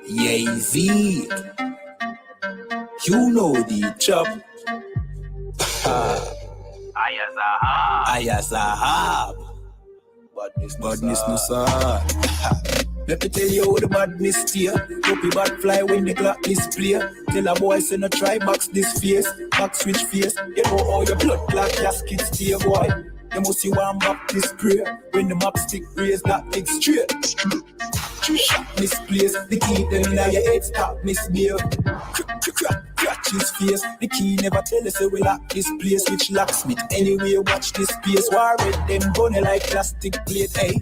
Yay-Z, you know the chop. Ayazahab. Badness no sir. Let me tell you how the badness steer. Copy bad fly when the clock display. Tell a boy say no try box this face. Back switch face. You know how your blood clot casket steer boy. You must see one back this prayer. When the map stick raise that big straight. Shot misplaced. The key them in your head stop misbehave. Catch his face. The key never tell us we lock this place. Which locksmith anyway watch this space. War with them bunny like plastic plate. Hey,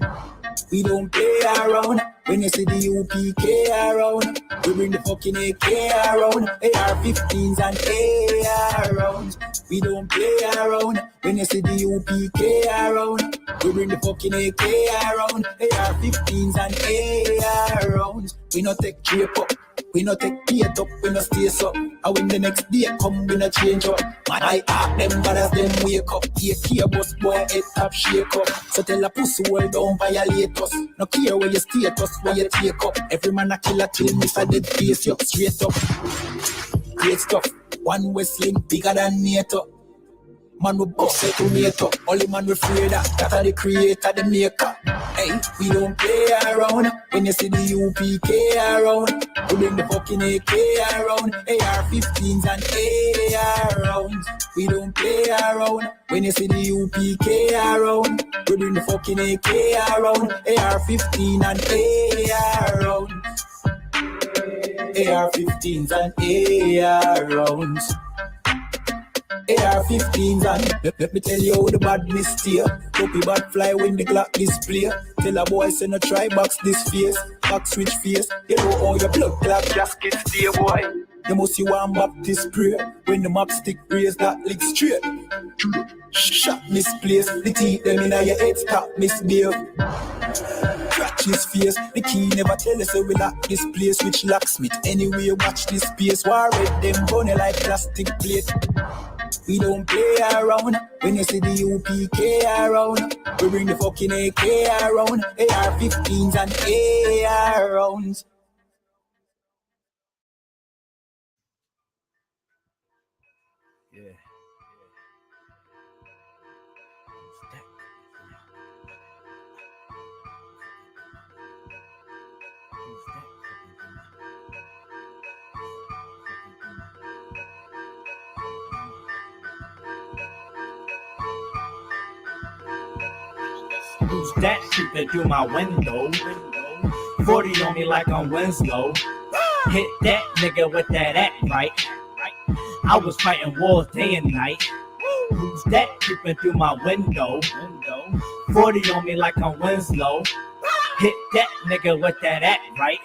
we don't play around. When you see the UPK around, we bring the fucking AK around. AR-15s and AR rounds. We don't play around. When you see the UPK around, we bring the fucking AK around. AR-15s and AR rounds. We no take drape up. We no take beat up, we no stay up. And when the next day come, we no change up. Man, I ask them, but as them wake up. AK bus boy, head top shake up. So tell a pussy world don't violate us. No care where you status, where you take up. Every man a killer till miss a dead face you straight up. Great stuff, one Westling bigger than NATO. Man we boss it to NATO. Only man we afraid that are the creator, the maker. Hey, we don't play around. When you see the UPK around, we bring the fucking AK around. AR-15s and AR rounds. We don't play around. When you see the UPK around, we bring the fucking AK around. AR-15 and AR rounds. AR-15s and AR rounds. AR-15s and let me tell you how the badness steer. Copy bad fly when the clock display. Tell a boy say no try box this face. Back switch face. You know how your blood clot gasket stay boy. You must see one Baptist prayer. When the map stick raise that lick straight. Shot misplaced. The teeth them in your head stop misbehave. Catch his face. The key never tell us we lock this place. Which locksmith anyway watch this space. War with them bunny like plastic plate. We don't play around. When you see the UPK around, we bring the fucking AK around. AR-15s and AR rounds. Yeah. Who's that creeping through my window? 40 on me like I'm Winslow. Hit that nigga with that act right. I was fighting wars day and night. Who's that creeping through my window? 40 on me like I'm Winslow. Hit that nigga with that act right.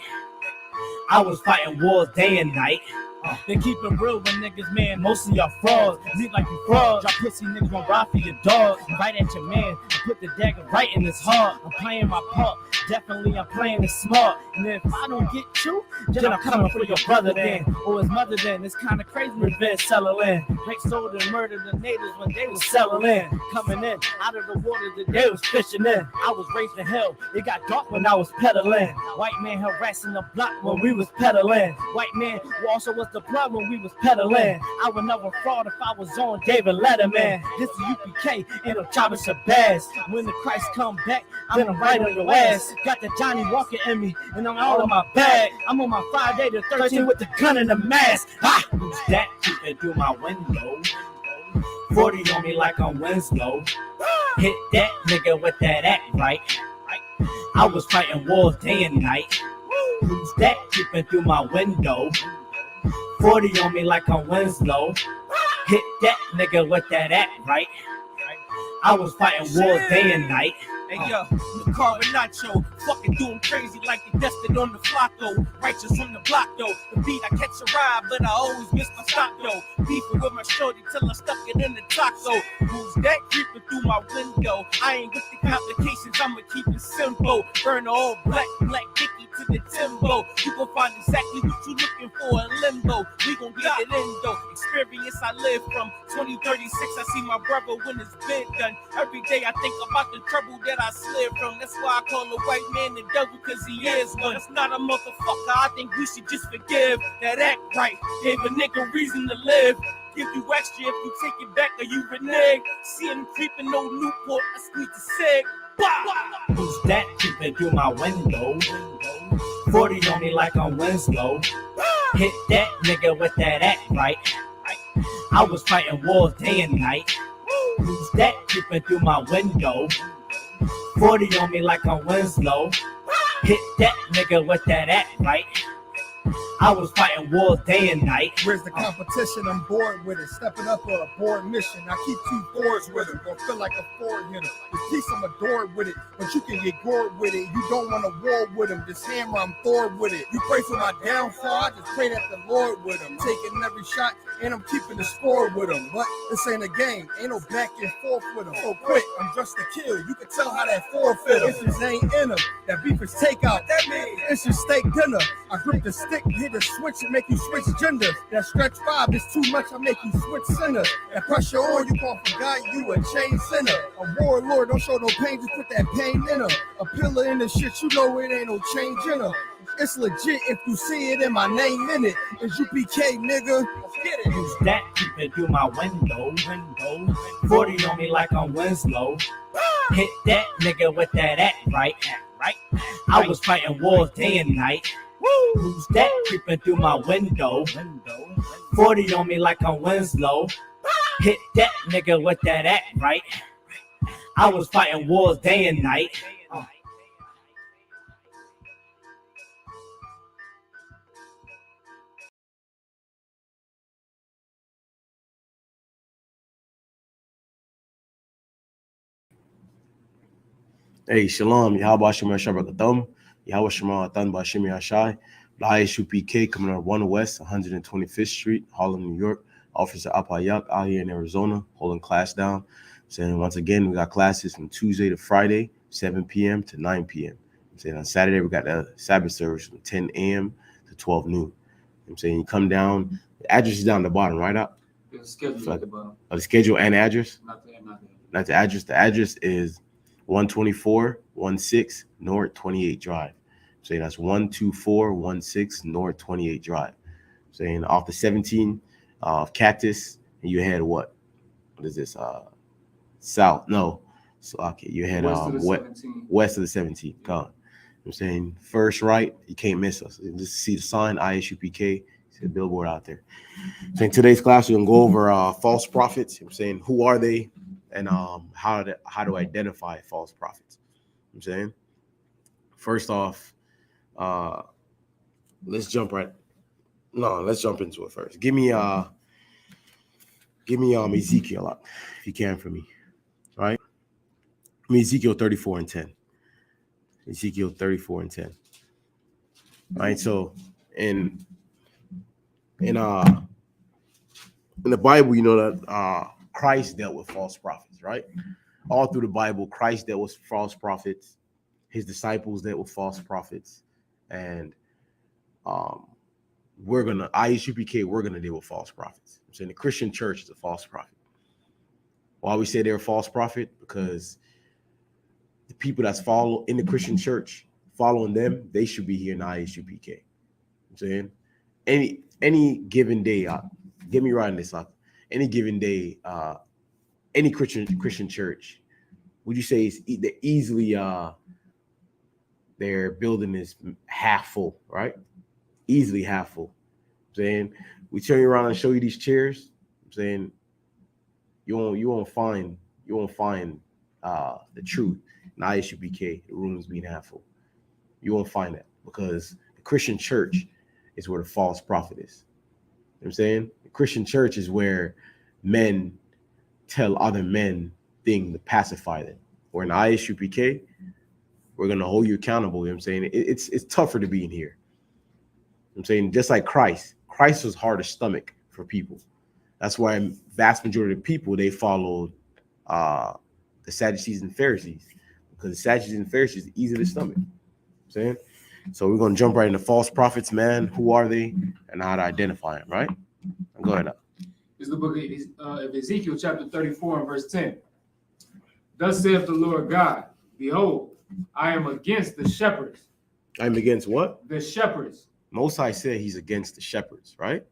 I was fighting wars day and night. They keep it real with niggas, man. Most of y'all frauds. Look like you frauds. Y'all pussy niggas gon' ride for your dog. Right at your man. I put the dagger right in his heart. I'm playing my part. Definitely I'm playing it smart. And if I don't get you, then I'm coming for your brother then. Or his mother then. It's kinda crazy revenge settling. They sold and murdered the natives when they was settling. Coming in out of the water that they was fishing in. I was raised in hell. It got dark when I was pedaling. White man harassing the block when we was pedaling. White man who also was the blood when we was pedaling. I would never fraud if I was on David Letterman. This is UPK and I'm chopping Shabazz. When the Christ come back, I'm gonna ride on your ass. Got the Johnny Walker in me and I'm all in my bag. I'm on my Friday the 13th with the gun and the mask. Ha! Who's that creeping through my window? 40 on me like I'm Winslow. Hit that nigga with that act right. I was fighting wars day and night. Who's that creeping through my window? 40 on me like I'm Winslow. Hit that nigga with that act right. I was fighting wars day and night. Hey yo, the Carbonaccio, fucking doing crazy like they destined on the Flacco. Righteous from the block though, the beat I catch a ride, but I always miss my stop though. Beefing with my shorty till I stuck it in the taco. Who's that creeping through my window? I ain't with the complications, I'ma keep it simple. Burn all black Dickie to the Timbo. You gon' find exactly what you looking for in limbo. We gon' get it in though. Experience I live from 2036. I see my brother when it's been done. Every day I think about the trouble that I slid from. That's why I call a white man the devil, cause he is one. That's not a motherfucker. I think we should just forgive. That act right gave a nigga reason to live. Give you extra if you take it back or you renege. See him creeping, no Newport, I squeeze the cig. Who's that creeping through my window? 40 on me like I'm Winslow. Hit that nigga with that act right. I was fighting wars day and night. Who's that creeping through my window? 40 on me like I'm Winslow. Hit that nigga with that act right. I was fighting wars day and night. Where's the competition? I'm bored with it. Stepping up on a board mission. I keep 2 fours with it. Don't feel like a forward hitter. This piece I'm adored with it, but you can get gored with it. You don't want to war with him. This hammer, I'm Thor with it. You pray for my downfall, I just pray that the Lord with him. Taking every shot and I'm keeping the score with him. But this ain't a game. Ain't no back and forth with him. So quick, I'm just to kill. You can tell how that forfeit him. If this ain't in him, that beef is takeout. That means it's your steak dinner. I grip the stick, hit the switch and make you switch genders. That stretch 5 is too much, I make you switch center. That pressure on you call for God, you a chain sinner. A warlord, don't show no pain, just put that pain in her. A pillar in the shit, you know it ain't no change in her. It's legit if you see it in my name in it. It's UPK, nigga. Get it. Who's that creeping through my window? 40 on me like I'm Winslow. Hit that nigga with that act right. I was fighting wars day and night. Who's that creeping through my window? 40 on me like I'm Winslow. Hit that nigga with that act right. I was fighting wars day and night. Hey, Shalom, Yahweh Shem Shabbat Yahweh Shema Atan Bashim Yashai, ISUPK coming on 1 West, 125th Street, Harlem, New York. Officer Apayak out here in Arizona, holding class down. Saying once again, we got classes from Tuesday to Friday, 7 p.m. to 9 p.m. I'm saying on Saturday, we got the Sabbath service from 10 a.m. to 12 noon. I'm saying you come down, the address is down at the bottom, right up? The schedule at the bottom. The schedule and address? Not the address. The address is 12416 North 28 Drive. Saying that's 12416 North 28 Drive. Saying off the 17 of Cactus, and you had what is this? South? No. So okay, you had west of the 17. Gone. I'm saying first right, you can't miss us. Just see the sign ISUPK, see the billboard out there. Saying today's class we're gonna go over false prophets. I'm saying who are they, and how to identify false prophets. I'm saying first off, let's jump into it first. Give me Ezekiel up if you can for me. Right? Give me Ezekiel 34 and 10. Ezekiel 34 and 10. All right, so in the Bible, you know that Christ dealt with false prophets, right? All through the Bible, Christ dealt with false prophets. His disciples dealt with false prophets, and we're gonna deal with false prophets. I'm saying the Christian church is a false prophet. Why we say they're a false prophet? Because the people that's follow in the Christian church, following them, they should be here in ISUPK. I'm saying any given day, get me right in this. Any given day, any Christian church, would you say they're easily their building is half full, right? Easily half full. I'm saying we turn you around and show you these chairs. I'm saying you won't find the truth in ISUPK, the rooms being half full. You won't find that because the Christian church is where the false prophet is. You know what I'm saying? The Christian church is where men tell other men things to pacify them. Or in ISUPK, we're gonna hold you accountable. You know what I'm saying? It's tougher to be in here. You know what I'm saying, just like Christ was hard to stomach for people. That's why vast majority of people, they followed the Sadducees and Pharisees, because the Sadducees and Pharisees are easy to stomach. You know what I'm saying? So we're gonna jump right into false prophets, man. Who are they and how to identify them, right? Go ahead. It's the book of Ezekiel, chapter 34 and verse 10. Thus saith the Lord God, behold, I am against the shepherds. I'm against what? The shepherds. Most High said he's against the shepherds, right?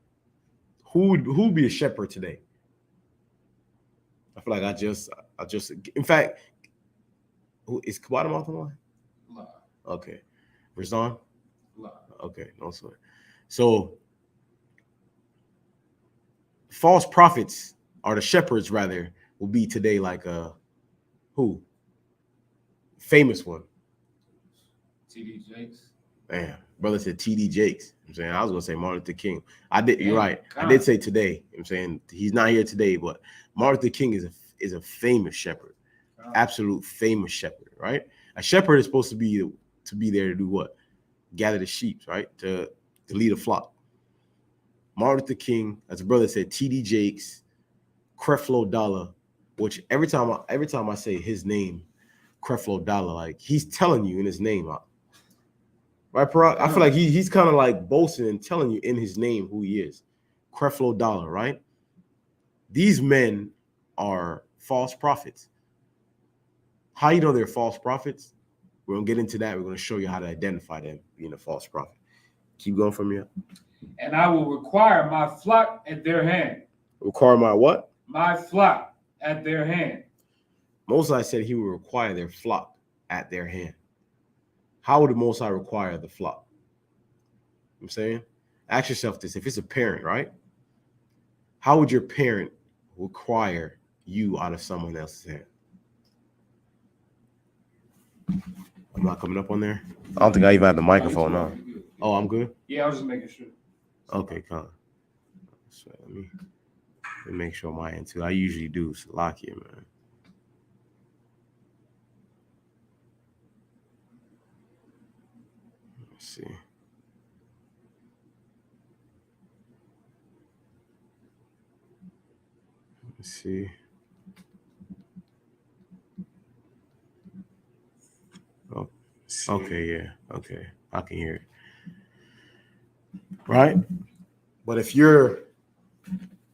Who would be a shepherd today? I feel like I just in fact, who is Kabata off the line? La, Okay. Razan? la. Okay, no sweat. So false prophets, or the shepherds rather, will be today like who? Famous one. TD Jakes. Man, brother said TD Jakes. I'm saying I was gonna say Martin Luther King. You're Damn, right. I God. did say today. I'm saying he's not here today, but Martin Luther King is a famous shepherd, God. absolute famous shepherd, right? A shepherd is supposed to be there to do what? Gather the sheep, right? To lead a flock. Martin Luther King, as a brother said, TD Jakes, Creflo Dollar, which every time I say his name, Creflo Dollar, like he's telling you in his name, right, Parag? I feel like he's kind of like boasting and telling you in his name who he is. Creflo Dollar, right? These men are false prophets. How you know they're false prophets? We're gonna get into that. We're gonna show you how to identify them being a false prophet. Keep going from here. And I will require my flock at their hand. Require my what? My flock at their hand. Most High said he will require their flock at their hand. How would the Most High require the flock? I'm saying, ask yourself this: if it's a parent, right? How would your parent require you out of someone else's hand? I'm not coming up on there. I don't think I even have the microphone on. Oh, I'm good. Yeah, I was just making sure. Okay, come. So let me make sure my end too. I usually do. So lock here, man. Let's see. Let's see. Oh, okay, yeah. Okay, I can hear it. Right? But if you're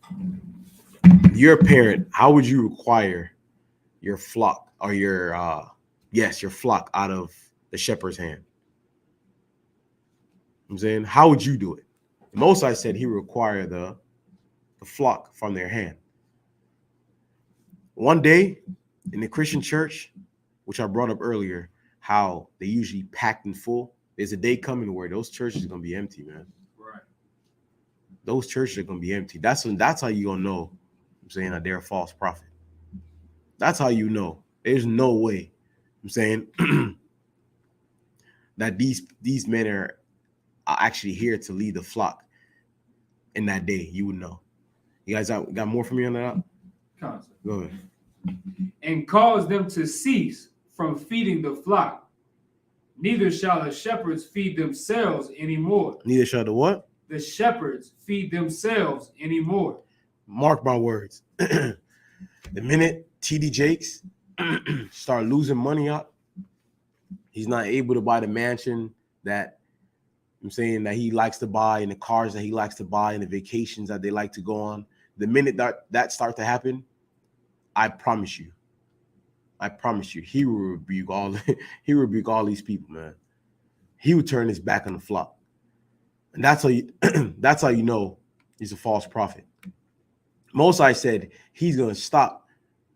a parent, how would you require your flock or your flock out of the shepherd's hand? I'm saying, how would you do it? The Most High said he would require the flock from their hand. One day in the Christian church, which I brought up earlier, how they usually packed and full. There's a day coming where those churches are gonna be empty, man. Right. Those churches are gonna be empty. That's how you gonna know. I'm saying that they're a false prophet. That's how you know. There's no way. I'm saying that these men are actually here to lead the flock. In that day, you would know. You guys got more for me on that? Concept. Go ahead. And cause them to cease from feeding the flock. Neither shall the shepherds feed themselves anymore. Neither shall the what? The shepherds feed themselves anymore. Mark my words. The minute TD Jakes start losing money up, he's not able to buy the mansion that I'm saying that he likes to buy, and the cars that he likes to buy, and the vacations that they like to go on. The minute that starts to happen, I promise you, he will rebuke all these people, man. He would turn his back on the flock. And that's how you know he's a false prophet. Most High said he's gonna stop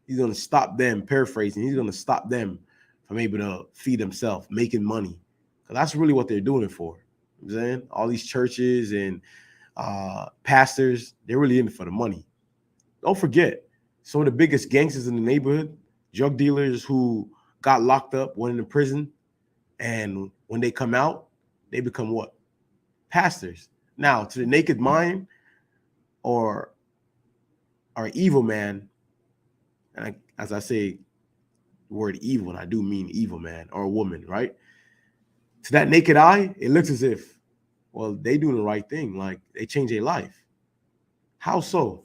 them, paraphrasing, he's gonna stop them from able to feed themselves, making money. Because that's really what they're doing it for. You know what I'm saying? All these churches and pastors, they're really in it for the money. Don't forget, some of the biggest gangsters in the neighborhood, drug dealers who got locked up, went into prison, and when they come out, they become what? Pastors. Now, to the naked mind or evil man, and as I say the word evil, and I do mean evil man or a woman, right? To that naked eye, it looks as if, well, they doing the right thing. Like they change their life. How so?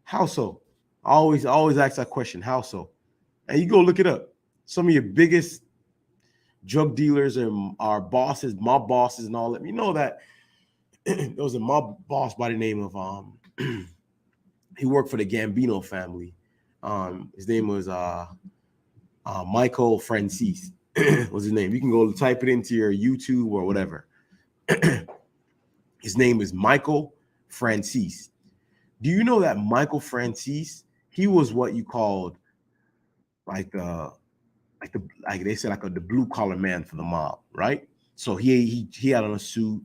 How so? I always ask that question. How so? And you go look it up. Some of your biggest drug dealers and our bosses, mob bosses, and all that. You know that there was a mob boss by the name of he worked for the Gambino family. His name was Michael Francis was his name. You can go type it into your YouTube or whatever. His name is Michael Francis. Do you know that Michael Francis, he was what you called like they said, like the blue collar man for the mob, right? So he had on a suit.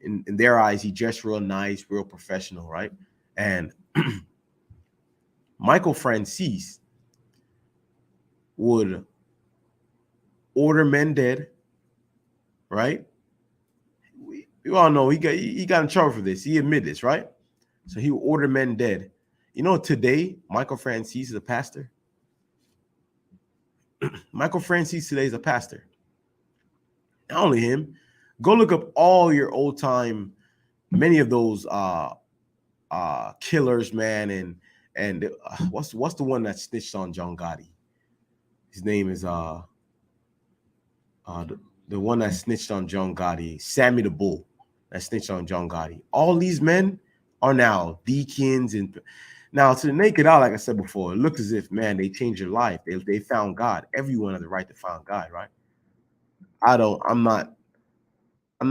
In their eyes, he dressed real nice, real professional, right? And Michael Francis would order men dead, right? We all know he got in trouble for this. He admitted this, right? So he would order men dead. You know, today Michael Francis is a pastor. Michael Francis today is a pastor. Not only him, go look up all your old time, many of those killers, man, and what's the one that snitched on John Gotti? His name is the one that snitched on John Gotti, Sammy the Bull, that snitched on John Gotti. All these men are now deacons, and now to the naked eye, like I said before, it looks as if, man, they changed their life. They found God. Everyone has the right to find God, right? I'm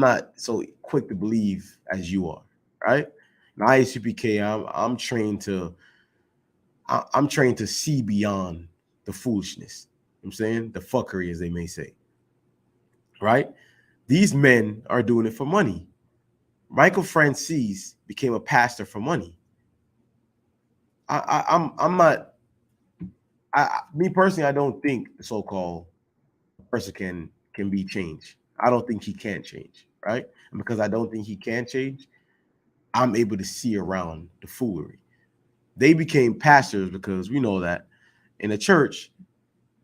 not so quick to believe as you are, right? And ISUPK, I'm trained to see beyond the foolishness. You know what I'm saying, the fuckery, as they may say, right? These men are doing it for money. Michael Francis became a pastor for money. Me personally, I don't think the so-called person can be changed. I don't think he can change, right? And because I don't think he can change, I'm able to see around the foolery. They became pastors because we know that in a church,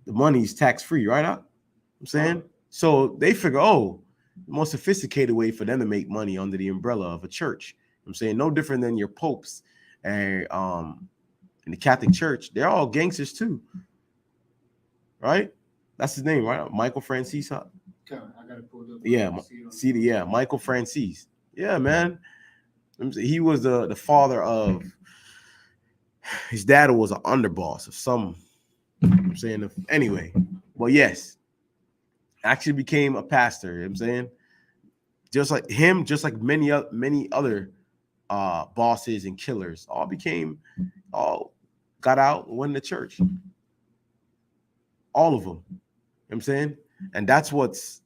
the money is tax-free, right? I'm saying? So they figure, the most sophisticated way for them to make money under the umbrella of a church. I'm saying no different than your popes and in the Catholic Church, they're all gangsters too, right? That's his name, right? Michael Francis. Huh? I gotta pull it up. Yeah, Michael Francis. Yeah, man. He was the father of. His dad was an underboss of some. I'm saying anyway, but yes, actually became a pastor. You know what I'm saying, just like him, just like many other bosses and killers, all got out and went to church. All of them. You know what I'm saying, and that's what's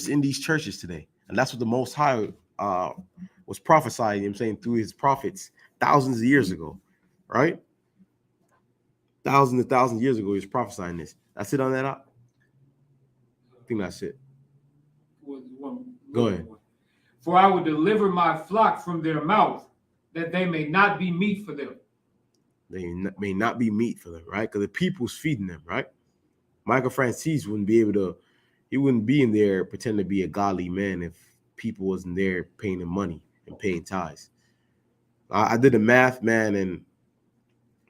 in these churches today, and that's what the Most High was prophesying. You know what I'm saying, through his prophets thousands of years ago, right? Thousands and thousands of years ago, he was prophesying this. That's it on that up. I think that's it. Go ahead. For I will deliver my flock from their mouth, that they may not be meat for them. They may not be meat for them, right? Because the people's feeding them, right? Michael Francis wouldn't be in there pretending to be a godly man if people wasn't there paying him money and paying tithes. I did the math, man, and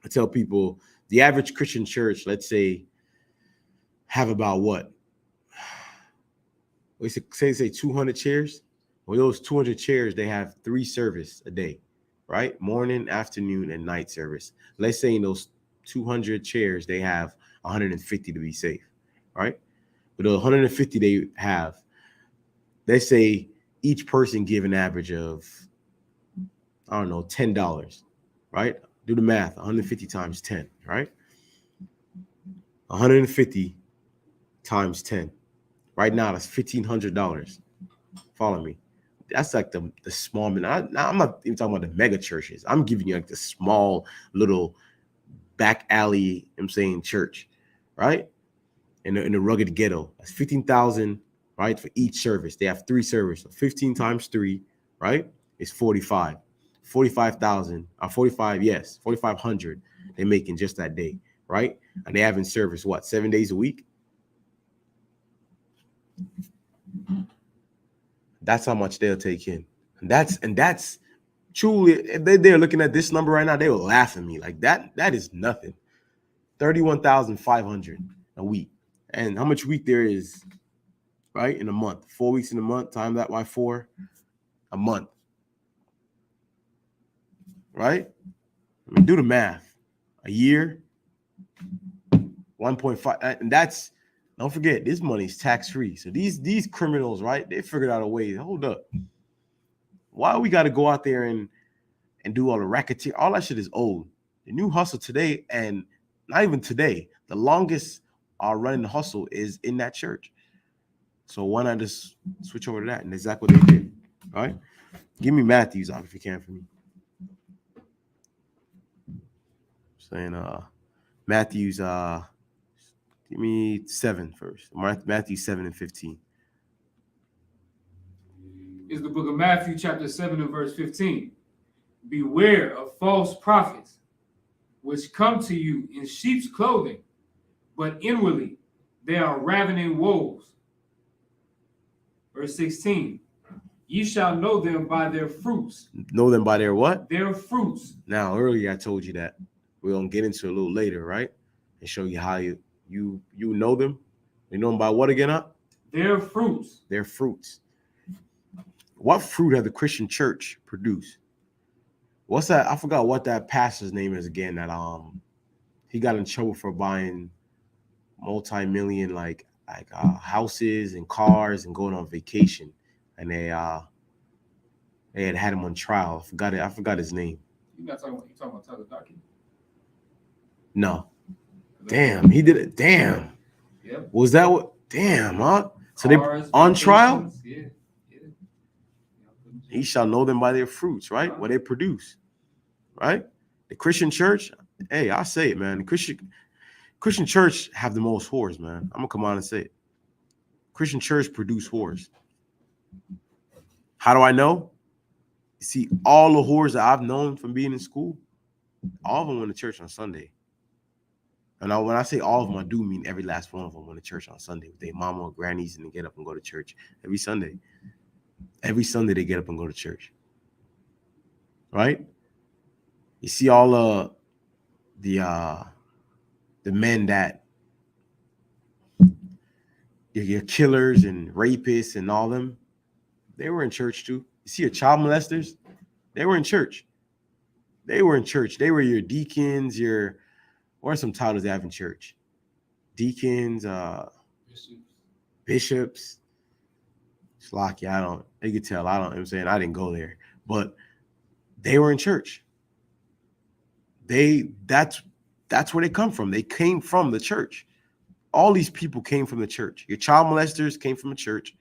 I tell people the average Christian church, let's say, have about what? We say 200 chairs. Well, those 200 chairs, they have 3 services a day, right? Morning, afternoon, and night service. Let's say in those 200 chairs, they have 150 to be safe, right? But the 150 they have, let's say each person give an average of, I don't know, $10, right? Do the math, 150 times 10, right? 150 times 10. Right now, that's $1,500. Follow me. That's like the small, I'm not even talking about the mega churches. I'm giving you like the small little back alley, I'm saying, church, right? In the rugged ghetto. That's 15,000, right? For each service. They have 3 services. So 15 times 3, right? Is 45. 45,000, 4,500 they make in just that day, right? And they have in service, what, 7 days a week? That's how much they'll take in. And that's truly, if they're looking at this number right now, they will laugh at me. Like that is nothing. 31,500 a week. And how much week there is, right? In a month. 4 weeks in a month, time that by 4, a month. Right? I mean, do the math. A year, 1.5, and that's, don't forget, this money is tax free. So these criminals, right? They figured out a way. Hold up, why we got to go out there and do all the racketeer? All that shit is old. The new hustle today, and not even today, the longest running the hustle is in that church. So why not just switch over to that? And exactly what they did. All right, give me Matthews off if you can for me. Saying Matthews, give me 7 first. Matthew 7 and 15. Is the book of Matthew, chapter 7 and verse 15. Beware of false prophets, which come to you in sheep's clothing, but inwardly they are ravening wolves. Verse 16. Ye shall know them by their fruits. Know them by their what? Their fruits. Now, earlier I told you that. We're going to get into it a little later, right? And show you how you know them. You know them by what again, huh? Their fruits. Their fruits. What fruit has the Christian church produced? What's that? I forgot what that pastor's name is again. That he got in trouble for buying multi-million like houses and cars and going on vacation, and they had him on trial. I forgot his name. You talking about Tyler Dockett? No. Damn, he did it. Damn. Yep. Was that what? Damn, huh? So they on trial? Yeah. He shall know them by their fruits, right? What they produce, right? The Christian church, hey, I say it, man. The Christian church have the most whores, man. I'm gonna come on and say it. Christian church produce whores. How do I know? You see, all the whores that I've known from being in school, all of them went to church on Sunday. And when I say all of them, I do mean every last one of them went to church on Sunday with their mama or grannies, and they get up and go to church every Sunday. Every Sunday they get up and go to church. Right? You see all the men that your killers and rapists and all them, they were in church too. You see your child molesters, they were in church. They were in church. They were your deacons, what are some titles they have in church? Deacons, bishops. Slocky, you can tell, I'm saying I didn't go there, but they were in church. That's where they come from. They came from the church. All these people came from the church. Your child molesters came from the church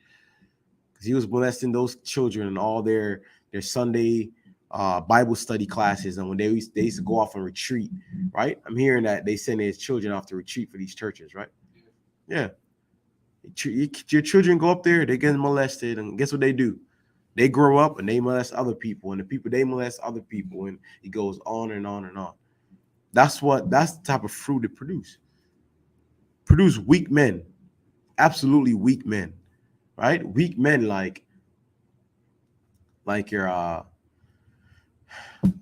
because he was molesting those children in all their Sunday Bible study classes, and when they used to go off on retreat, right? I'm hearing that they send their children off to retreat for these churches, right? Yeah. Your children go up there, they get molested, and guess what they do? They grow up and they molest other people, and the people they molest other people, and it goes on and on and on. That's the type of fruit it produce. Produce weak men, absolutely weak men, right? Weak men like your I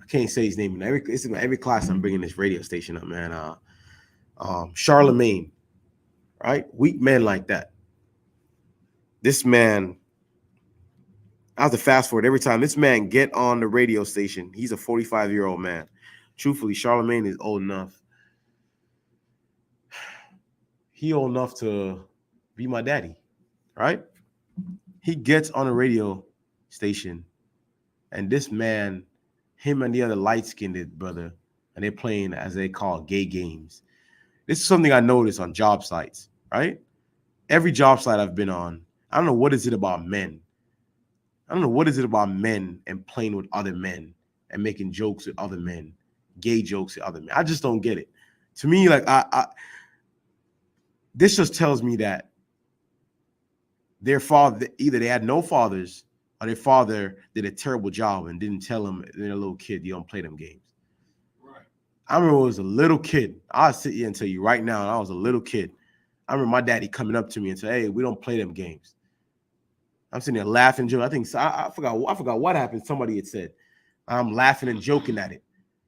can't say his name in every class. I'm bringing this radio station up, man. Charlemagne, right? Weak men like that. This man, I have to fast forward every time this man get on the radio station. He's a 45-year-old man. Truthfully, Charlemagne is old enough. He old enough to be my daddy, right? He gets on a radio station, and this man, him and the other light-skinned brother, and they're playing, as they call, gay games. This is something I noticed on job sites, right? Every job site I've been on, I don't know what is it about men. I don't know what is it about men and playing with other men and making jokes with other men, gay jokes with other men. I just don't get it. To me, like this just tells me that their father, either they had no fathers or their father did a terrible job and didn't tell them they're a little kid, you don't play them games. Right. I remember when I was a little kid. I'll sit here and tell you right now, I was a little kid. I remember my daddy coming up to me and saying, "Hey, we don't play them games." I'm sitting there laughing, joking. I forgot what happened. Somebody had said, I'm laughing and joking at it,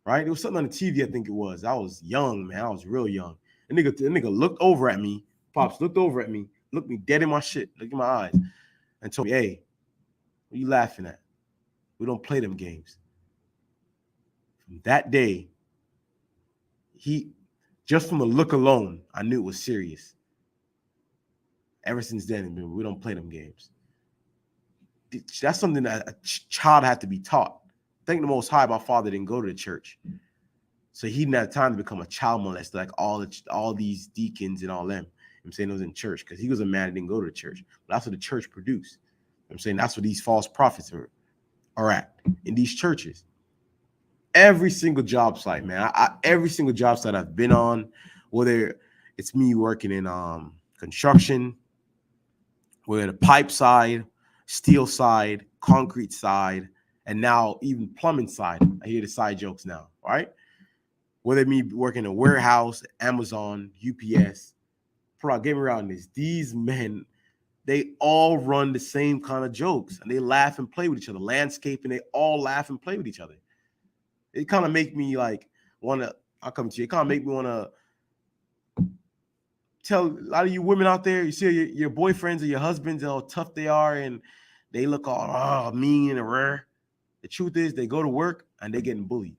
right? It was something on the TV, I think it was. I was young, man. I was real young. The nigga looked over at me. Pops looked over at me, looked me dead in my shit, looked in my eyes, and told me, "Hey, what are you laughing at? We don't play them games." From that day, Just from the look alone, I knew it was serious. Ever since then, we don't play them games. That's something that a child had to be taught. Thank the Most High, my father didn't go to the church, so he didn't have time to become a child molester like all these deacons and all them. I'm saying it was in church because he was a man that didn't go to the church. But that's what the church produced. I'm saying that's what these false prophets are at in these churches. Every single job site, man. Every single job site I've been on, whether it's me working in construction, whether the pipe side, steel side, concrete side, and now even plumbing side. I hear the side jokes now, right? Whether it me working in a warehouse, Amazon, UPS, get me around this. These men, they all run the same kind of jokes, and they laugh and play with each other. Landscaping, they all laugh and play with each other. It kind of make me like want to. I'll come to you. It kind of make me want to tell a lot of you women out there. You see your boyfriends or your husbands, how tough they are, and they look all mean and rare. The truth is, they go to work and they're getting bullied.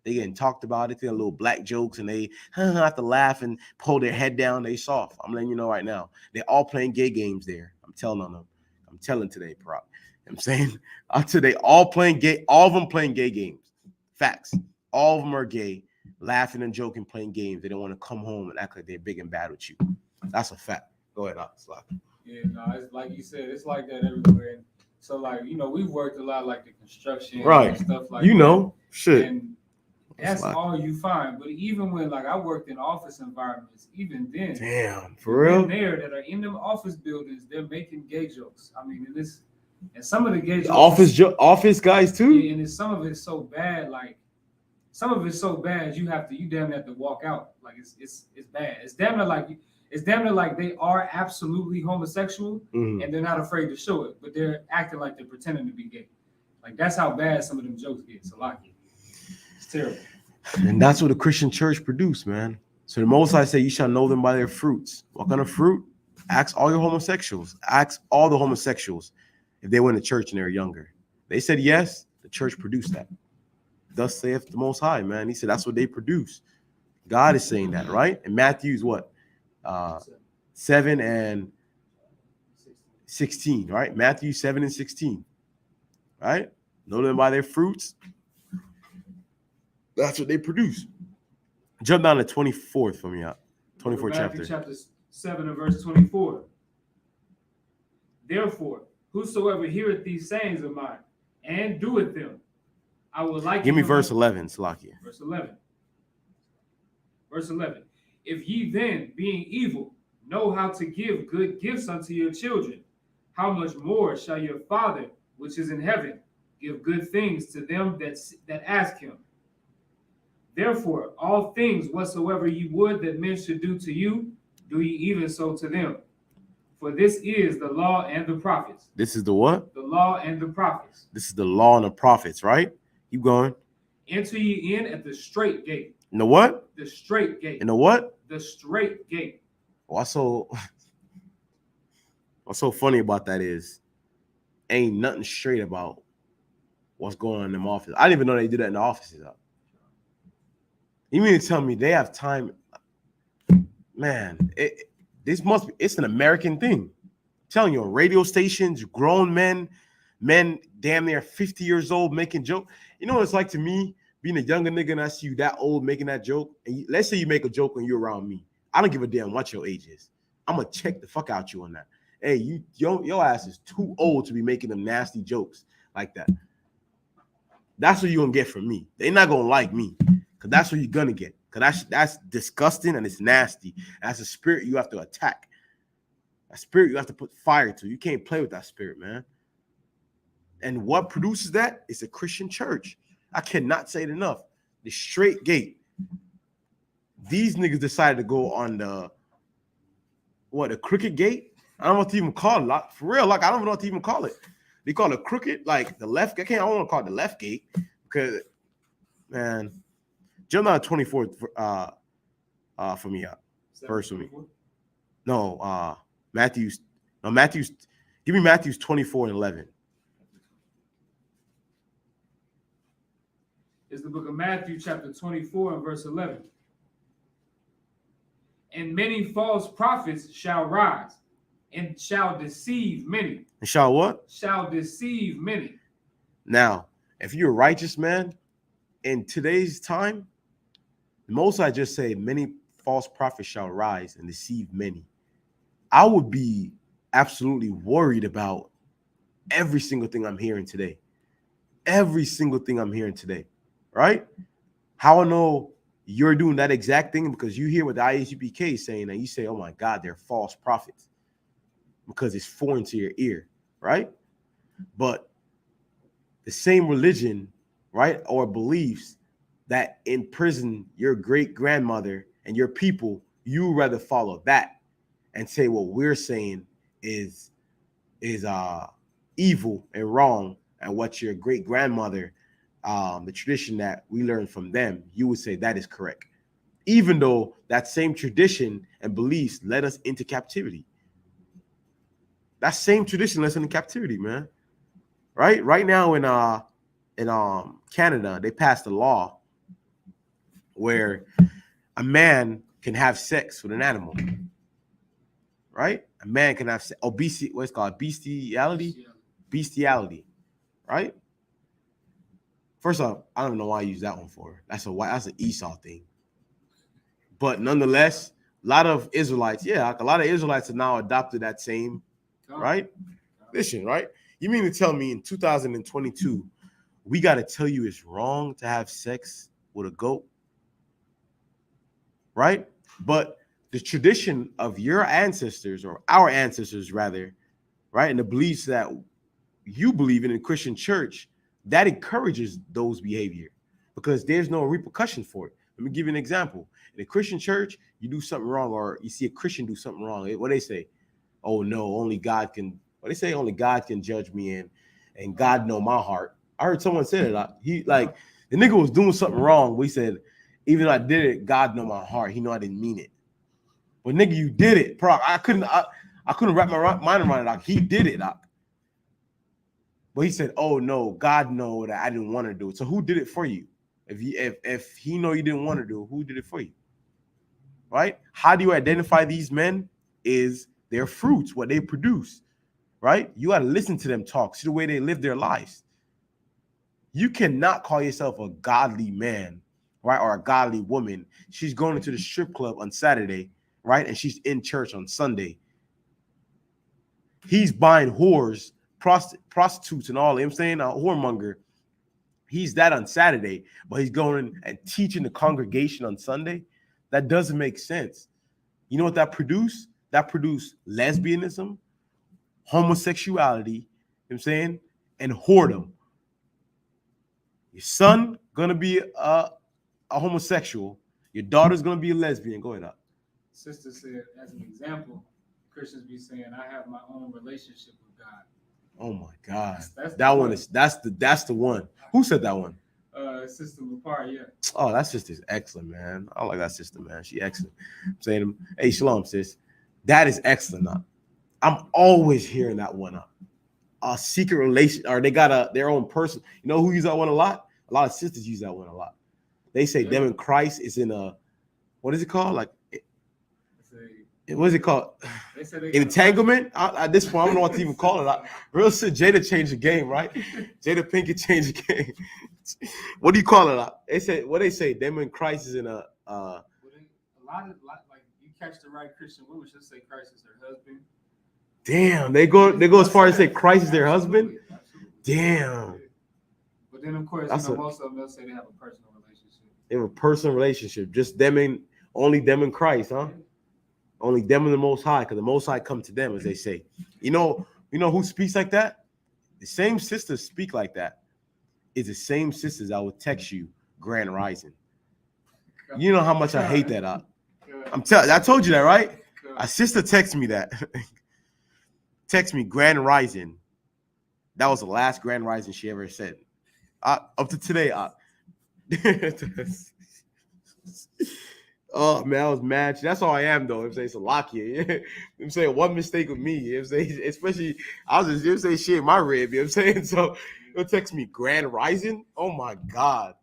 They getting talked about. They tell little black jokes and they have to laugh and pull their head down. They soft. I'm letting you know right now. They're all playing gay games there. I'm telling on them. I'm telling today, Proc. I'm saying today, all playing gay. All of them playing gay games. Facts. All of them are gay, laughing and joking, playing games. They don't want to come home and act like they're big and bad with you. That's a fact. Go ahead, Slock. Yeah, no, it's like you said, it's like that everywhere. So, like, we've worked a lot like the construction right. and stuff like that. Shit. And that's all you find. But even when, like, I worked in office environments, even then, damn, for real, there that are in them office buildings, they're making gay jokes. I mean, and some of the gay jokes, office guys too. Yeah, and some of it's so bad, like some of it's so bad you damn have to walk out. Like it's bad. It's damn near like they are absolutely homosexual and they're not afraid to show it, but they're acting like they're pretending to be gay. Like that's how bad some of them jokes get. So like it's terrible. And that's what the Christian church produced, man. So the Most High say, you shall know them by their fruits. What kind of fruit? Ask all your homosexuals. Ask all the homosexuals if they went to church and they were younger. They said yes, the church produced that. Thus saith the Most High, man. He said that's what they produce. God is saying that, right? And Matthew's what? 7 and 16, right? Matthew 7 and 16, right? Know them by their fruits. That's what they produce. Jump down to 24th for me out. 24th chapter. Chapter 7 and verse 24. Therefore, whosoever heareth these sayings of mine and doeth them, I will like. Give me verse 11, Salakia. Verse 11. Verse 11. If ye then, being evil, know how to give good gifts unto your children, how much more shall your Father, which is in heaven, give good things to them that ask him? Therefore, all things whatsoever ye would that men should do to you, do ye even so to them. For this is the law and the prophets. This is the what? The law and the prophets. This is the law and the prophets, right? Keep going. Enter ye in at the straight gate. In the what? The straight gate. In the what? The straight gate. What's so funny about that is ain't nothing straight about what's going on in them offices. I didn't even know they do that in the offices. You mean to tell me they have time? Man, it's an American thing. I'm telling you, on radio stations, grown men damn near 50 years old making jokes. You know what it's like to me being a younger nigga and I see you that old making that joke. And let's say you make a joke when you're around me. I don't give a damn what your age is. I'm gonna check the fuck out you on that. Hey, your ass is too old to be making them nasty jokes like that. That's what you're gonna get from me. They're not gonna like me, because that's what you're gonna get. Because that's disgusting and it's nasty. That's a spirit you have to attack. A spirit you have to put fire to. You can't play with that spirit, man. And what produces that is a Christian church. I cannot say it enough. The straight gate. These niggas decided to go on the crooked gate? I don't know what to even call it. Like, for real, like I don't know what to even call it. They call it crooked, like the left. I don't want to call it the left gate because, man, jump down to 24th for me out. First for me. No, Matthew's. Give me Matthew's 24 and 11. It's the book of Matthew, chapter 24 and verse 11. And many false prophets shall rise, and shall deceive many. And shall what? Shall deceive many. Now, if you're a righteous man in today's time, the Most High just say many false prophets shall rise and deceive many. I would be absolutely worried about every single thing I'm hearing today. Every single thing I'm hearing today, right? How I know you're doing that exact thing because you hear what the ISUPK is saying and you say, oh my God, they're false prophets because it's foreign to your ear, right? But the same religion, right, or beliefs that imprison your great grandmother and your people, you rather follow that and say what we're saying is evil and wrong, and what your great grandmother, the tradition that we learned from them, you would say that is correct, even though that same tradition and beliefs led us into captivity. That same tradition led us into captivity, man. Right? Right now in Canada, they passed a law where a man can have sex with an animal. Right? A man can have obesity, what's called bestiality, right? First off, I don't know why I use that one for. That's an Esau thing. But nonetheless, a lot of Israelites have now adopted that same, right? Listen, right? You mean to tell me in 2022, we got to tell you it's wrong to have sex with a goat? Right? But the tradition of your ancestors, or our ancestors rather, right, and the beliefs that you believe in the Christian church, that encourages those behavior because there's no repercussion for it. Let me give you an example. In a Christian church, you do something wrong, or you see a Christian do something wrong. What they say? Oh no, only God can. What they say? Only God can judge me, and God know my heart. I heard someone say that. He like the nigga was doing something wrong. We said, even though I did it, God know my heart. He know I didn't mean it. But nigga, you did it, bro. I couldn't wrap my mind around it. Like, he did it. But he said, "Oh no, God know that I didn't want to do it." So who did it for you? If he know you didn't want to do it, who did it for you? Right? How do you identify these men? Is their fruits, what they produce, right? You got to listen to them talk, see the way they live their lives. You cannot call yourself a godly man, right, or a godly woman. She's going into the strip club on Saturday, right, and she's in church on Sunday. He's buying whores, prostitutes, and all. You know what I'm saying, a whoremonger. He's that on Saturday, but he's going and teaching the congregation on Sunday. That doesn't make sense. You know what that produced? That produced lesbianism, homosexuality, you know what I'm saying, and whoredom. Your son gonna be a homosexual. Your daughter's gonna be a lesbian. Go ahead up. Sister said, as an example, Christians be saying, "I have my own relationship with God." Oh my God, that's that one is that's the one. Who said that one? Sister Lepar, yeah. Oh, that sister's excellent, man. I like that sister, man. She excellent. I'm saying, hey, shalom, sis. That is excellent. I'm always hearing that one. A secret relation, or they got their own person. You know who use that one a lot? A lot of sisters use that one a lot. They say them and Christ is in a, what is it called? Like, what is it called? They said they entanglement. At this point, I don't know what to even call it. Real shit, Jada changed the game, right? Jada Pinkett changed the game. What do you call it? They say, what they say, them and Christ is in a. A lot like you catch the right Christian women, she'll say Christ is her husband. Damn, they go as far as say Christ is their husband. Absolutely. Damn. But then of course, most of them they'll say they have a personal relationship. They have a personal relationship, just them and only them and Christ, huh? Only them and the Most High, because the Most High come to them, as they say. You know who speaks like that? The same sisters speak like that. It's the same sisters that will text you Grand Rising. You know how much I hate that. I told you that, right? A sister texted me that. Text me Grand Rising. That was the last Grand Rising she ever said. Up to today. Oh man, I was mad. That's all I am though. If it's a lock here, I'm saying one mistake with me. If especially I was just say shit in my rib. You know what I'm saying? So it'll text me Grand Rising. Oh my God.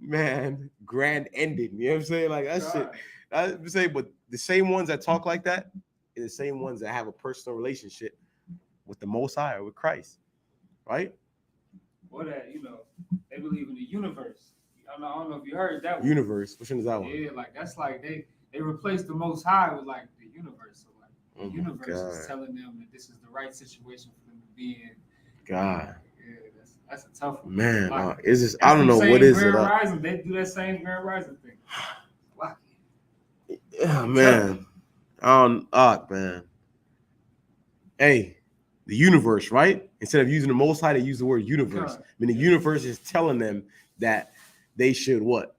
man, grand ending. You know what I'm saying? Like that shit. God. I'm saying, but the same ones that talk like that are the same ones that have a personal relationship with the Most High or with Christ, right? Or that, they believe in the universe. I don't know if you heard that one. Universe. Which one is that one? Yeah, like that's like they replaced the Most High with like the universe. So like Oh the my universe is God. telling them that this is the right situation for them to be in. God, Yeah, that's a tough one. man, Like, it's just that's I don't the know same what is Grand it. Rising. They do that same Grand Rising thing. Like, Yeah, man. Man. Hey, the universe, right? Instead of using the Most High, they use the word universe. God. I mean, the universe is telling them that they should what?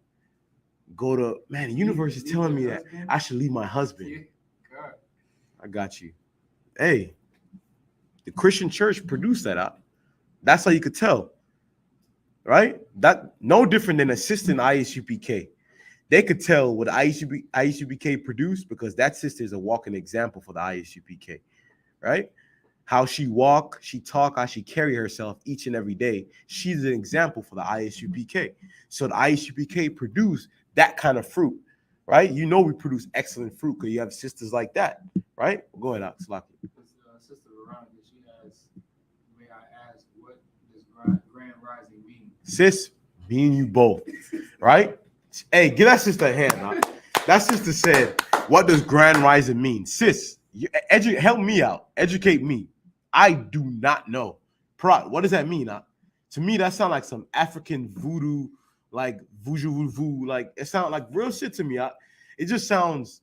Go to man. The universe is leave telling me your that husband. I should leave my husband. Yeah, God. I got you. Hey, the Christian church produced that out. That's how you could tell, right? That no different than assistant ISUPK. They could tell what ISUPK produced because that sister is a walking example for the ISUPK, right? How she walk, she talk, how she carry herself each and every day. She's an example for the ISUPK. So the ISUPK produce that kind of fruit, right? You know we produce excellent fruit because you have sisters like that, right? Go ahead, Alex. Sister Veronica, she asks, may I ask, what does Grand Rising mean? Sis, me and you both, right? Hey, give that sister a hand. Huh? That sister said, what does Grand Rising mean? Sis, help me out. Educate me. I do not know. Prot, what does that mean? Huh? To me, that sounds like some African voodoo, like voodoo, like it sounds like real shit to me. Huh? It just sounds,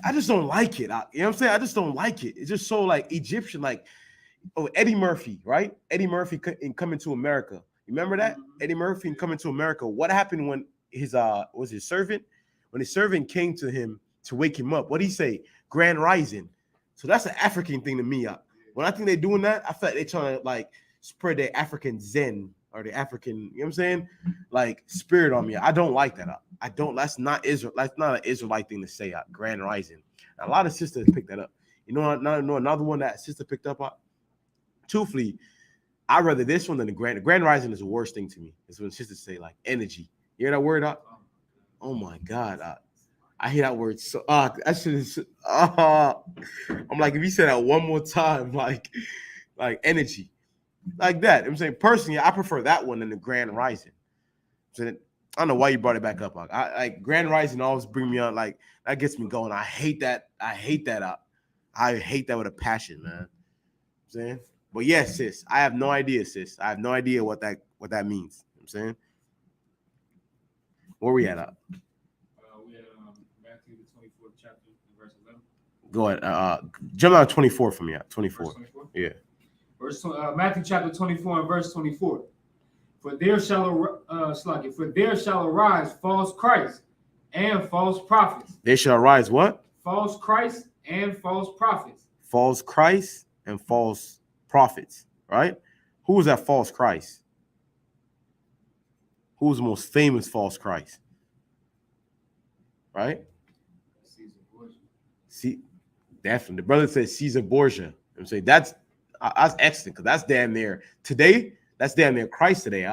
I just don't like it. Huh? You know what I'm saying? I just don't like it. It's just so like Egyptian, like, oh, Eddie Murphy, right? Eddie Murphy in Coming to America. You remember that? Eddie Murphy in Coming to America. What happened when his servant? When his servant came to him to wake him up, what did he say? Grand Rising. So that's an African thing to me. When I think they're doing that, I feel like they're trying to like spread their African Zen or the African, you know what I'm saying? Like spirit on me. I don't like that. I don't. That's not Israel. That's not an Israelite thing to say. Grand Rising. A lot of sisters pick that up. You know, another one that sister picked up. Truthfully, I'd rather this one than the Grand Rising is the worst thing to me. It's when sisters say like energy. You hear that word? Oh my God. I hear that word. So that shit is. I'm like, if you say that one more time, like energy, like that. I'm saying personally, I prefer that one than the Grand Rising. So I don't know why you brought it back up. I like Grand Rising always bring me on. Like that gets me going. I hate that. I hate that with a passion, man. I'm saying. But yes, sis, I have no idea, sis. I have no idea what that means. You know what I'm saying, where we at? We had Matthew the 24th chapter, verse 11. Go ahead. Jump out 24 for me. 24. Verse 24? Yeah. Matthew chapter 24 and verse 24. For there shall arise false Christ and false prophets. There shall arise what? False Christ and false prophets. False Christ and false prophets, right? Who was that false Christ? Who was the most famous false Christ? Right? Caesar Borgia. See, definitely. The brother said Caesar Borgia. I'm saying that's excellent because that's damn near today. That's damn near Christ today.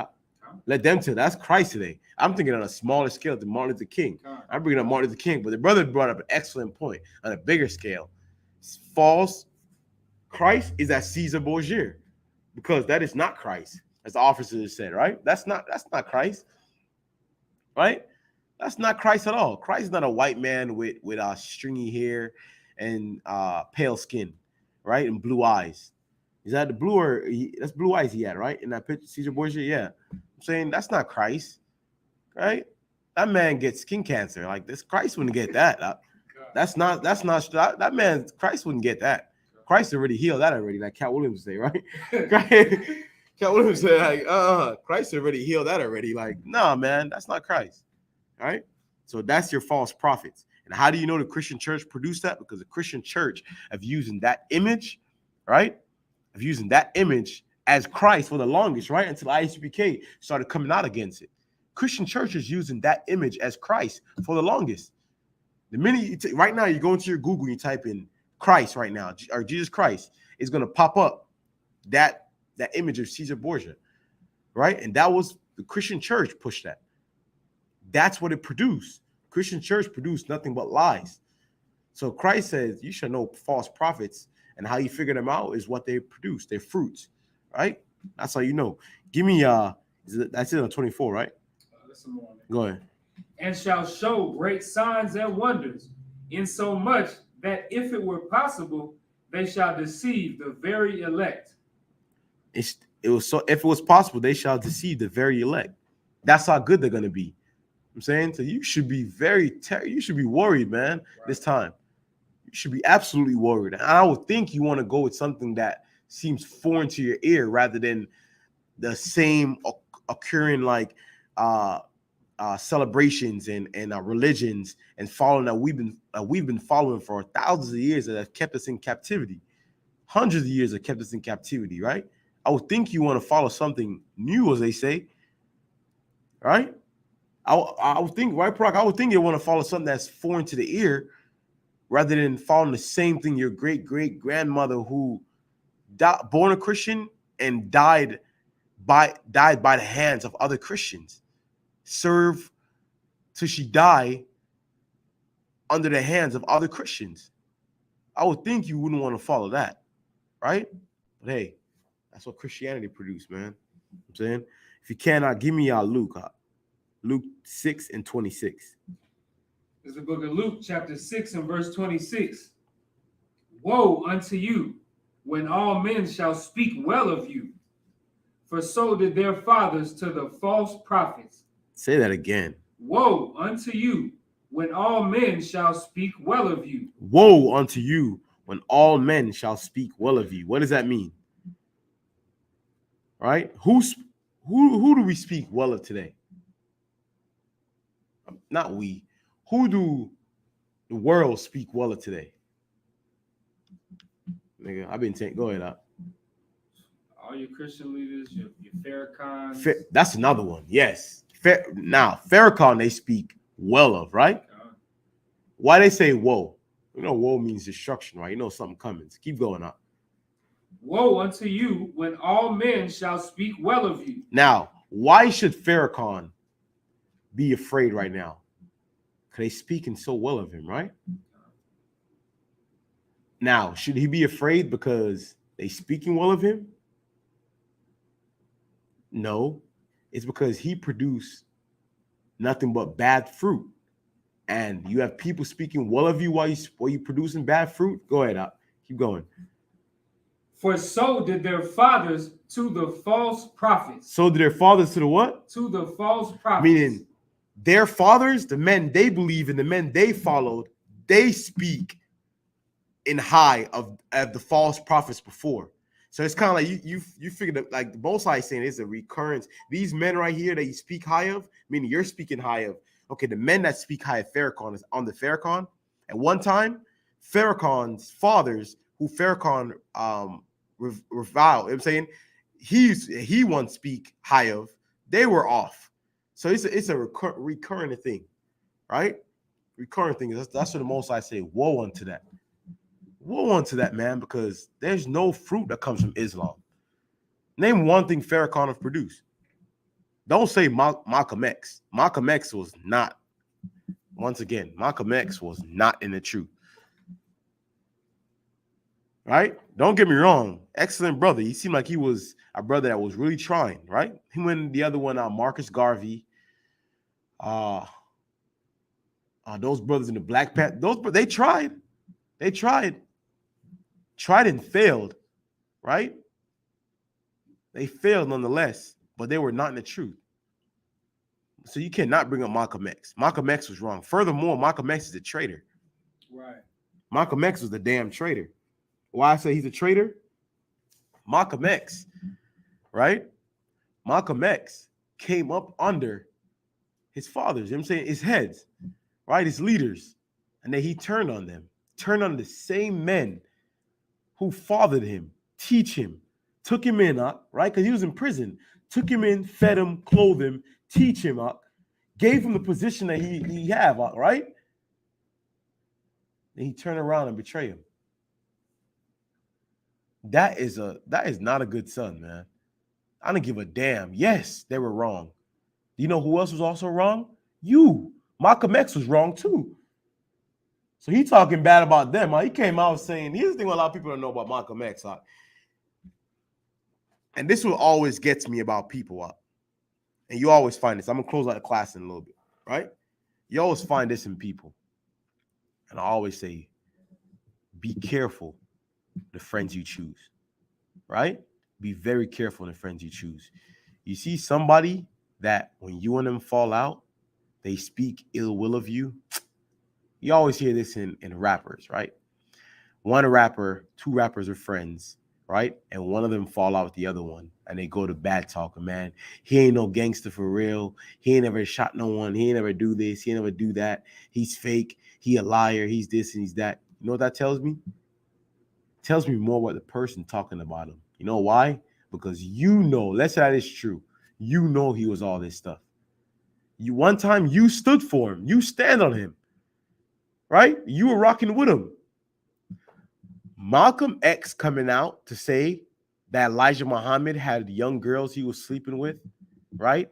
Let them tell. That's Christ today. I'm thinking on a smaller scale to Martin Luther King. I'm bringing up Martin Luther King, but the brother brought up an excellent point on a bigger scale. False Christ is at Caesar Borgia because that is not Christ, as the officer said, right? That's not Christ, right? That's not Christ at all. Christ is not a white man with stringy hair and pale skin, right? And blue eyes. Is that the blue or that's blue eyes he had, right? In that picture, Caesar Borgia, yeah. I'm saying that's not Christ, right? That man gets skin cancer. Like this, Christ wouldn't get that. That man, Christ wouldn't get that. Christ already healed that already, like Cat Williams say, right? Cat Williams said, like, Christ already healed that already. Like, nah, man, that's not Christ. All right. So that's your false prophets. And how do you know the Christian church produced that? Because the Christian church of using that image, right? Of using that image as Christ for the longest, right? Until ISUPK started coming out against it. Christian church is using that image as Christ for the longest. The minute right now you go into your Google, you type in Christ right now, or Jesus Christ, is going to pop up that image of Caesar Borgia, right? And that was The Christian church pushed that. That's what it produced. Christian church produced nothing but lies. So Christ says you should know false prophets, and how you figure them out is what they produce, their fruits, right? That's how you know. Give me that's it on 24, right? That's some more. Go ahead. And shall show great signs and wonders, insomuch that if it were possible, they shall deceive the very elect. If it was possible, they shall deceive the very elect. That's how good they're gonna be. I'm saying, so you should be you should be worried, man. Right. This time, you should be absolutely worried. And I would think you want to go with something that seems foreign to your ear rather than the same occurring like celebrations and religions and following that we've been following for thousands of years that have kept us in captivity. Hundreds of years have kept us in captivity, right? I would think you want to follow something new, as they say, right? I would think, right, Brock? I would think you want to follow something that's foreign to the ear rather than following the same thing your great-great-grandmother who born a Christian and died by the hands of other Christians, served till she died under the hands of other Christians. I would think you wouldn't want to follow that, right? But hey, that's what Christianity produced, man. I'm saying, if you cannot, give me Luke 6 and 26. It's the book of Luke, chapter 6 and verse 26. Woe unto you when all men shall speak well of you, for so did their fathers to the false prophets. Say that again. Woe unto you when all men shall speak well of you. Woe unto you when all men shall speak well of you. What does that mean? Right? Who do we speak well of today? Not we. Who do the world speak well of today? Nigga, I've been saying, go ahead, up. All your Christian leaders, your Farrakhan. That's another one. Yes. Now, Farrakhan, they speak well of, right? Why they say woe? You know, woe means destruction, right? You know something coming. So keep going up. Woe unto you when all men shall speak well of you. Now, why should Farrakhan be afraid right now? Because they speaking so well of him, right? Now, should he be afraid because they speaking well of him? No, it's because he produced nothing but bad fruit. And you have people speaking well of you while you producing bad fruit. Go ahead, keep going. For so did their fathers to the false prophets. So did their fathers to the what? To the false prophets. Meaning their fathers, the men they believe in, the men they followed, they speak in high of the false prophets before. So it's kind of like you figured that, like the Most High is saying, it's a recurrence. These men right here that you speak high of, meaning you're speaking high of. Okay, the men that speak high of Farrakhan is on the Farrakhan. At one time, Farrakhan's fathers, who Farrakhan reviled, I'm saying he once speak high of, they were off. So it's a recurring thing, right? Recurring thing. That's what the Most High say. Woe unto that. Woe unto that, man, because there's no fruit that comes from Islam. Name one thing Farrakhan have produced. Don't say Malcolm X. Malcolm X was not, once again, Malcolm X was not in the truth. Right? Don't get me wrong. Excellent brother. He seemed like he was a brother that was really trying, right? Him and the other one, Marcus Garvey. Those brothers in the Black Panther, they tried. They tried and failed, right? They failed nonetheless, but they were not in the truth. So you cannot bring up Malcolm X. Malcolm X was wrong. Furthermore, Malcolm X is a traitor. Right. Malcolm X was a damn traitor. Why I say he's a traitor? Malcolm X, right? Malcolm X came up under his fathers, you know what I'm saying? His heads, right? His leaders. And then he turned on them, turned on the same men who fathered him, teach him, took him in, right? Because he was in prison, took him in, fed him, clothed him, teach him, gave him the position that he have, right? Then he turned around and betrayed him. That is not a good son, man. I don't give a damn. Yes, they were wrong. Do you know who else was also wrong? You. Malcolm X was wrong too. So he talking bad about them. He came out saying, here's the thing a lot of people don't know about Malcolm X. And this will always gets me about people. And you always find this. I'm going to close out the class in a little bit, right? You always find this in people. And I always say, be careful the friends you choose, right? Be very careful the friends you choose. You see somebody that when you and them fall out, they speak ill will of you. You always hear this in rappers, right? One rapper, two rappers are friends, right? And one of them fall out with the other one and they go to bad talking, man. He ain't no gangster for real. He ain't never shot no one. He ain't never do this. He ain't never do that. He's fake. He a liar. He's this and he's that. You know what that tells me? It tells me more what the person talking about him. You know why? Because you know, let's say that is true. You know he was all this stuff. One time you stood for him. You stand on him, right? You were rocking with him. Malcolm X coming out to say that Elijah Muhammad had young girls he was sleeping with, right?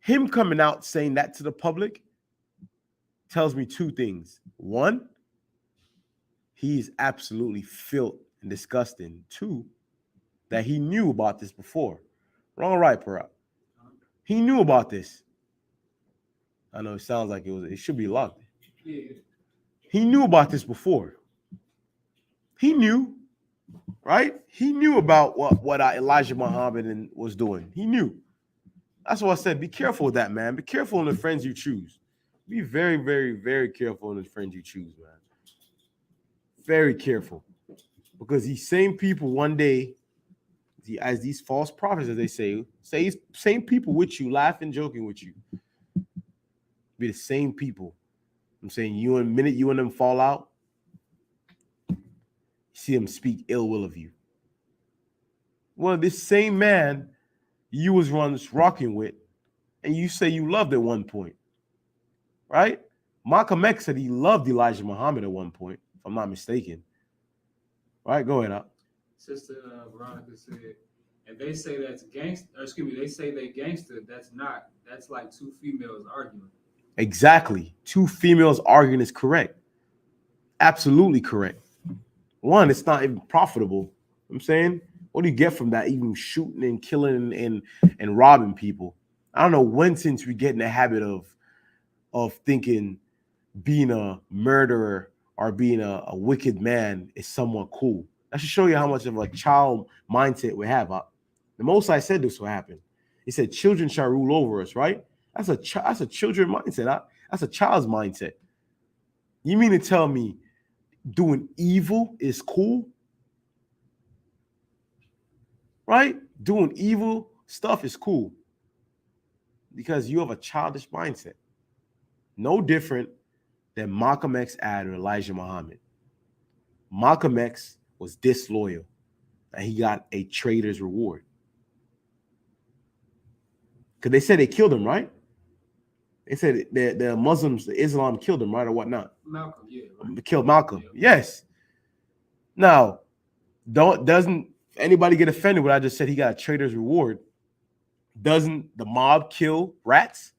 Him coming out saying that to the public tells me two things. One, he's absolutely filth and disgusting. Two, that he knew about this before. Wrong or right, Parag? He knew about this. I know it sounds like it should be locked. Yeah. He knew about this before. He knew, right? He knew about what Elijah Muhammad was doing. He knew. That's why I said, be careful with that, man. Be careful in the friends you choose. Be very, very, very careful in the friends you choose, man. Very careful. Because these same people one day, as these false prophets, as they say same people with you, laughing, joking with you. Be the same people. I'm saying you and them fall out, you see them speak ill will of you. Well, this same man you was once rocking with, and you say you loved at one point, right? Malcolm X said he loved Elijah Muhammad at one point, if I'm not mistaken. Right, go ahead, Al. Sister Veronica said, and they say that's gangster, they say they gangster, that's not. That's like two females arguing. Exactly. Two females arguing is correct. Absolutely correct. One, it's not even profitable. I'm saying, what do you get from that? Even shooting and killing and robbing people. I don't know when since we get in the habit of thinking being a murderer or being a wicked man is somewhat cool. That should show you how much of a child mindset we have. The Most High said this will happen. He said, children shall rule over us, right? That's a children mindset. That's a child's mindset. You mean to tell me doing evil is cool? Right? Doing evil stuff is cool because you have a childish mindset. No different than Malcolm X had or Elijah Muhammad. Malcolm X was disloyal and he got a traitor's reward. Because they said they killed him, right? They said the Muslims, the Islam killed him, right, or whatnot. Malcolm, yeah. Right. Killed Malcolm, yes. Now, doesn't anybody get offended when I just said he got a traitor's reward? Doesn't the mob kill rats?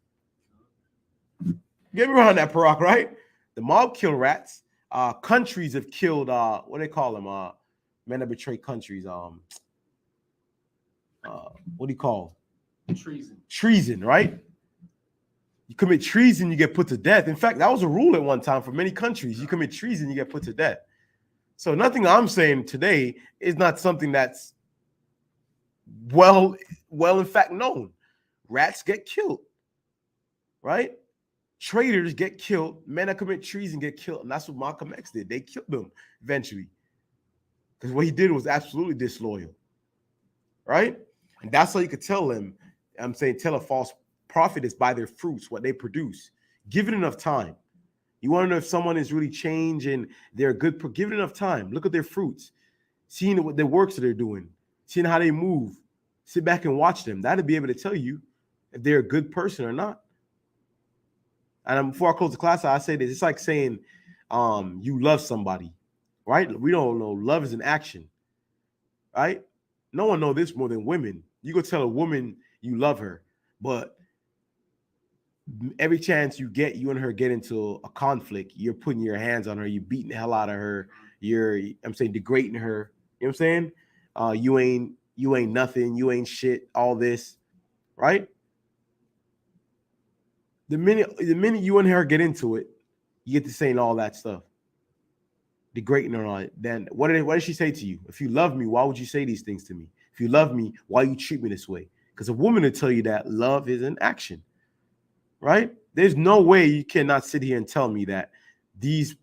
Get me around that, Parag, right? The mob kill rats. Countries have killed, what do they call them? Men that betray countries. What do you call them? Treason. Treason, right? You commit treason, you get put to death. In fact, that was a rule at one time for many countries. You commit treason, you get put to death. So nothing I'm saying today is not something that's well, in fact, known. Rats get killed, right? Traitors get killed. Men that commit treason get killed. And that's what Malcolm X did. They killed them eventually. Because what he did was absolutely disloyal, right? And that's how you could tell them. I'm saying tell a false prophet is by their fruits, what they produce. Give it enough time. You want to know if someone is really changed and they're good. Give it enough time. Look at their fruits. Seeing what their works that they're doing. Seeing how they move. Sit back and watch them. That'll be able to tell you if they're a good person or not. And before I close the class, I say this. It's like saying you love somebody, right? We don't know. Love is an action, right? No one knows this more than women. You go tell a woman you love her. But every chance you get, you and her get into a conflict, you're putting your hands on her, you're beating the hell out of her, I'm saying degrading her. You know what I'm saying? You ain't nothing, you ain't shit, all this, right? The minute you and her get into it, you get to saying all that stuff, degrading her on it. Then what did she say to you? If you love me, why would you say these things to me? If you love me, why you treat me this way? Because a woman will tell you that love is an action, right? There's no way you cannot sit here and tell me that these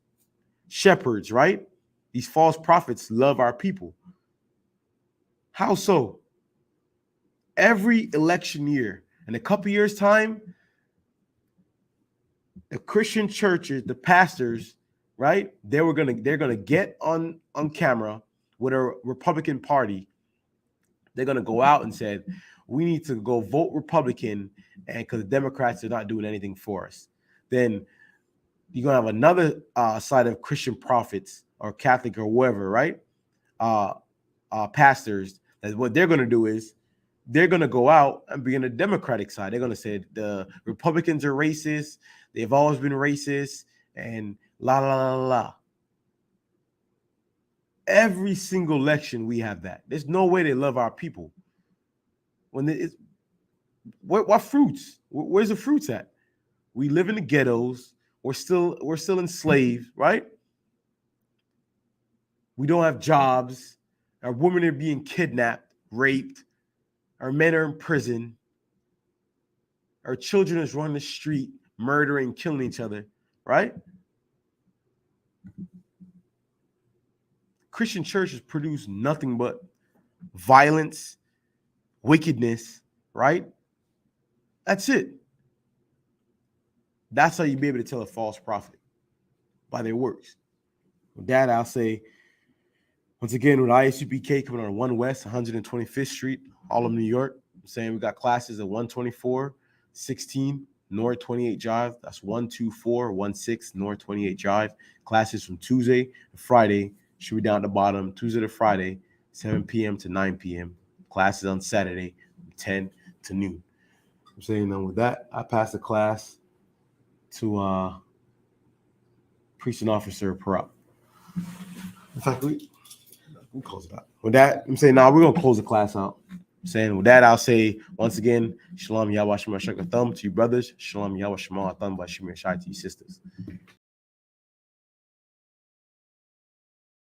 shepherds, right? These false prophets love our people. How so? Every election year, in a couple years' time, the Christian churches, the pastors, right? They're gonna get on camera with a Republican Party. They're gonna go out and say, we need to go vote Republican, and because the Democrats are not doing anything for us. Then you're gonna have another side of Christian prophets or Catholic or whoever, right? Pastors. That what they're gonna do is they're gonna go out and be on the Democratic side. They're gonna say the Republicans are racist. They've always been racist, and la la la la la. Every single election we have that. There's no way they love our people. What fruits? Where's the fruits at? We live in the ghettos. We're still enslaved, right? We don't have jobs. Our women are being kidnapped, raped. Our men are in prison. Our children is running the street, murdering, killing each other, right? Christian churches produce nothing but violence, wickedness, right? That's it. That's how you be able to tell a false prophet, by their works. With that, I'll say, once again, with ISUPK coming on 1 West, 125th Street, Harlem, New York. I'm saying we got classes at 124, 16 North 28 Drive. That's 12416 North 28 Drive. Classes from Tuesday to Friday. Should be down at the bottom. Tuesday to Friday, 7 p.m. to 9 p.m. Classes on Saturday, 10 to noon. I'm saying, with that, I pass the class to Priest and Officer Parap. In fact, we close it out. With that, I'm saying, we're going to close the class out. I'm saying, with that, I'll say, once again, Shalom Yahweh Shema Shaka Thumb to you brothers. Shalom Yahweh Shema Thumb by Shemir Shai to you sisters.